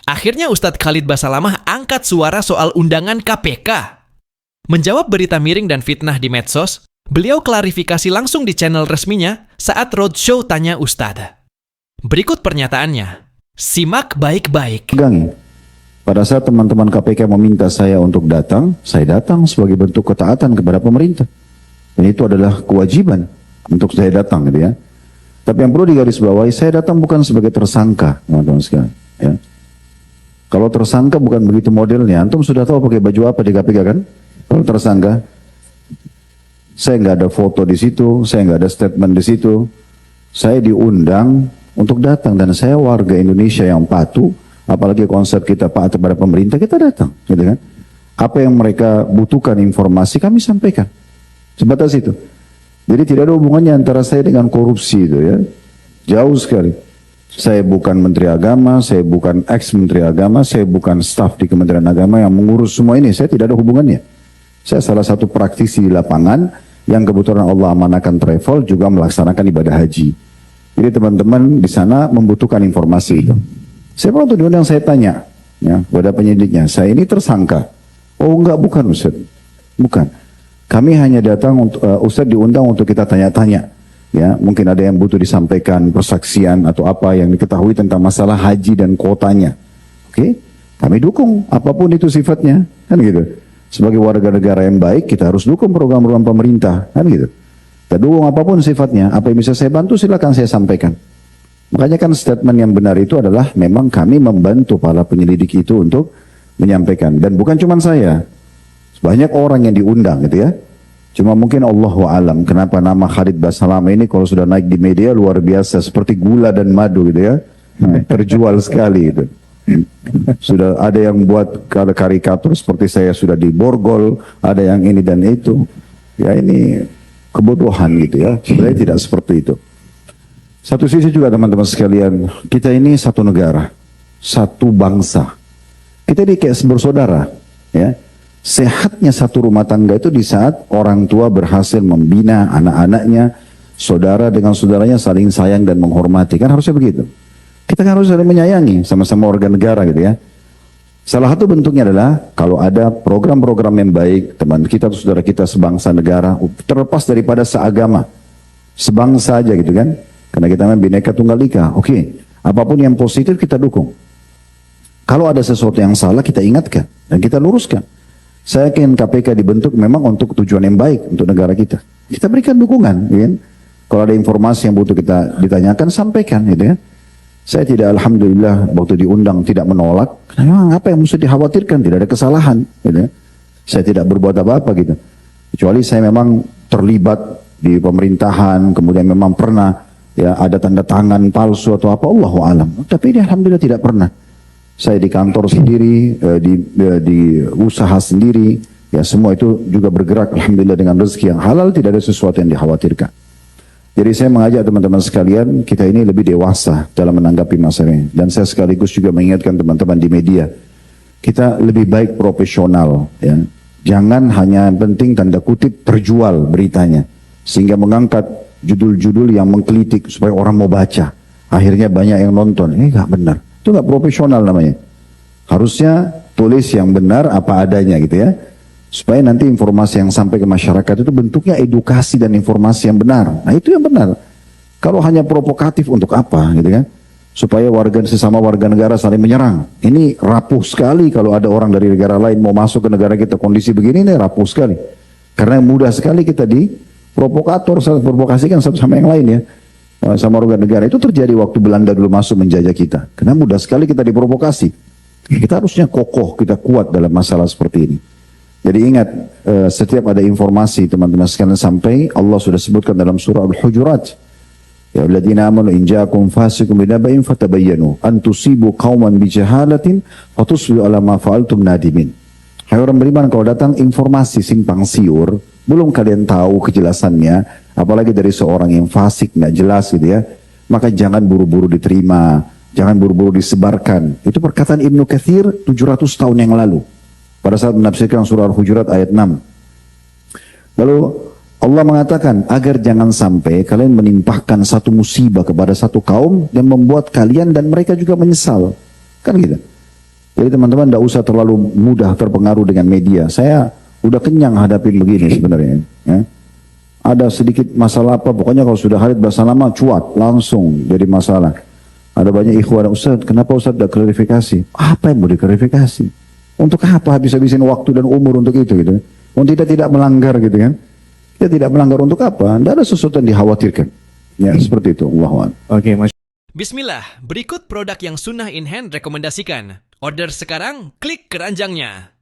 Akhirnya Ustadz Khalid Basalamah angkat suara soal undangan KPK. Menjawab berita miring dan fitnah di medsos, beliau klarifikasi langsung di channel resminya saat roadshow Tanya Ustadz. Berikut pernyataannya. Simak baik-baik. Pada saat teman-teman KPK meminta saya untuk datang, saya datang sebagai bentuk ketaatan kepada pemerintah. Dan itu adalah kewajiban untuk saya datang, gitu ya. Tapi yang perlu digarisbawahi, saya datang bukan sebagai tersangka, teman-teman sekalian. Ya. Kalau tersangka bukan begitu modelnya. Antum sudah tahu pakai baju apa di KPK kan? Kalau tersangka, saya nggak ada foto di situ, saya nggak ada statement di situ. Saya diundang untuk datang dan saya warga Indonesia yang patuh. Apalagi konsep kita patuh kepada pemerintah, kita datang, gitu kan? Apa yang mereka butuhkan informasi kami sampaikan. Sebatas itu. Jadi tidak ada hubungannya antara saya dengan korupsi itu ya. Jauh sekali. Saya bukan Menteri Agama, saya bukan ex-Menteri Agama, saya bukan staf di Kementerian Agama yang mengurus semua ini. Saya tidak ada hubungannya. Saya salah satu praktisi di lapangan yang kebetulan Allah amanahkan travel juga melaksanakan ibadah haji. Jadi teman-teman di sana membutuhkan informasi itu. Saya waktu diundang saya tanya ya, kepada penyidiknya, saya ini tersangka. Oh enggak, bukan Ustaz. Bukan. Kami hanya datang untuk Ustaz diundang untuk kita tanya-tanya. Ya, mungkin ada yang butuh disampaikan persaksian atau apa yang diketahui tentang masalah haji dan kuotanya. Oke? Kami dukung apapun itu sifatnya, kan gitu. Sebagai warga negara yang baik, kita harus dukung program-program pemerintah, kan gitu. Kita dukung apapun sifatnya, apa yang bisa saya bantu silakan saya sampaikan. Makanya kan statement yang benar itu adalah memang kami membantu para penyelidik itu untuk menyampaikan. Dan bukan cuma saya, banyak orang yang diundang gitu ya. Cuma mungkin Allahu a'lam kenapa nama Khalid Basalamah ini kalau sudah naik di media luar biasa seperti gula dan madu gitu ya. Terjual sekali itu. Sudah ada yang buat karikatur seperti saya sudah diborgol, ada yang ini dan itu. Ya ini kebodohan gitu ya. Sebenarnya tidak seperti itu. Satu sisi juga teman-teman sekalian, kita ini satu negara, satu bangsa. Kita ini kayak bersaudara, ya. Sehatnya satu rumah tangga itu di saat orang tua berhasil membina anak-anaknya, saudara dengan saudaranya saling sayang dan menghormati. Kan harusnya begitu. Kita kan harus saling menyayangi, sama-sama warga negara gitu ya. Salah satu bentuknya adalah kalau ada program-program yang baik, teman kita atau saudara kita sebangsa negara, terlepas daripada seagama, sebangsa aja gitu kan. Karena kita memang Bhinneka Tunggal Ika. Oke, apapun yang positif kita dukung. Kalau ada sesuatu yang salah kita ingatkan dan kita luruskan. Saya yakin KPK dibentuk memang untuk tujuan yang baik untuk negara kita. Kita berikan dukungan, ya kan? Kalau ada informasi yang butuh kita ditanyakan, sampaikan, gitu ya. Saya tidak, alhamdulillah, waktu diundang tidak menolak. Memang apa yang mesti dikhawatirkan? Tidak ada kesalahan, gitu ya. Saya tidak berbuat apa-apa, gitu. Kecuali saya memang terlibat di pemerintahan, kemudian memang pernah ya ada tanda tangan palsu atau apa, Allahu a'lam. Tapi ini alhamdulillah tidak pernah. Saya di kantor sendiri, di usaha sendiri, ya semua itu juga bergerak alhamdulillah dengan rezeki yang halal, tidak ada sesuatu yang dikhawatirkan. Jadi saya mengajak teman-teman sekalian, kita ini lebih dewasa dalam menanggapi masalah ini. Dan saya sekaligus juga mengingatkan teman-teman di media, kita lebih baik profesional, ya. Jangan hanya penting tanda kutip terjual beritanya, sehingga mengangkat judul-judul yang mengkritik supaya orang mau baca. Akhirnya banyak yang nonton, ini nggak benar. Itu nggak profesional namanya. Harusnya tulis yang benar apa adanya gitu ya. Supaya nanti informasi yang sampai ke masyarakat itu bentuknya edukasi dan informasi yang benar. Nah itu yang benar. Kalau hanya provokatif untuk apa gitu kan? Supaya sesama warga negara saling menyerang. Ini rapuh sekali kalau ada orang dari negara lain mau masuk ke negara kita kondisi begini, ini rapuh sekali. Karena mudah sekali kita provokasikan satu sama yang lain ya. Sama warga negara itu terjadi waktu Belanda dulu masuk menjajah kita. Karena mudah sekali kita diprovokasi. Kita harusnya kokoh, kita kuat dalam masalah seperti ini. Jadi ingat, setiap ada informasi teman-teman sekalian sampai, Allah sudah sebutkan dalam surah Al-Hujurat. Ya alladzina amanu in ja'akum fasiqun binaba'in fatabayyanu an tusibu qauman bijahalatin fatusbihu ala ma fa'altum nadimin. Hai orang beriman, kalau datang informasi simpang siur, belum kalian tahu kejelasannya, apalagi dari seorang yang fasik, nggak jelas gitu ya, maka jangan buru-buru diterima, jangan buru-buru disebarkan. Itu perkataan Ibnu Katsir 700 tahun yang lalu, pada saat menafsirkan surah Al-Hujurat ayat 6. Lalu Allah mengatakan, agar jangan sampai kalian menimpahkan satu musibah kepada satu kaum dan membuat kalian dan mereka juga menyesal. Kan gitu. Jadi teman-teman tidak usah terlalu mudah terpengaruh dengan media. Saya udah kenyang hadapin begini sebenarnya. Ya. Ada sedikit masalah apa, pokoknya kalau sudah Khalid Basalamah cuat, langsung jadi masalah. Ada banyak ikhwan, Ustaz, kenapa Ustaz tidak klarifikasi? Apa yang mau diklarifikasi? Untuk apa habis-habisin waktu dan umur untuk itu gitu? Untuk kita tidak melanggar gitu kan? Kita tidak melanggar untuk apa? Tidak ada sesuatu yang dikhawatirkan. Ya, seperti itu. Allahuakbar. Oke, Mas. Bismillah, berikut produk yang Sunnah in Hand rekomendasikan. Order sekarang, klik keranjangnya.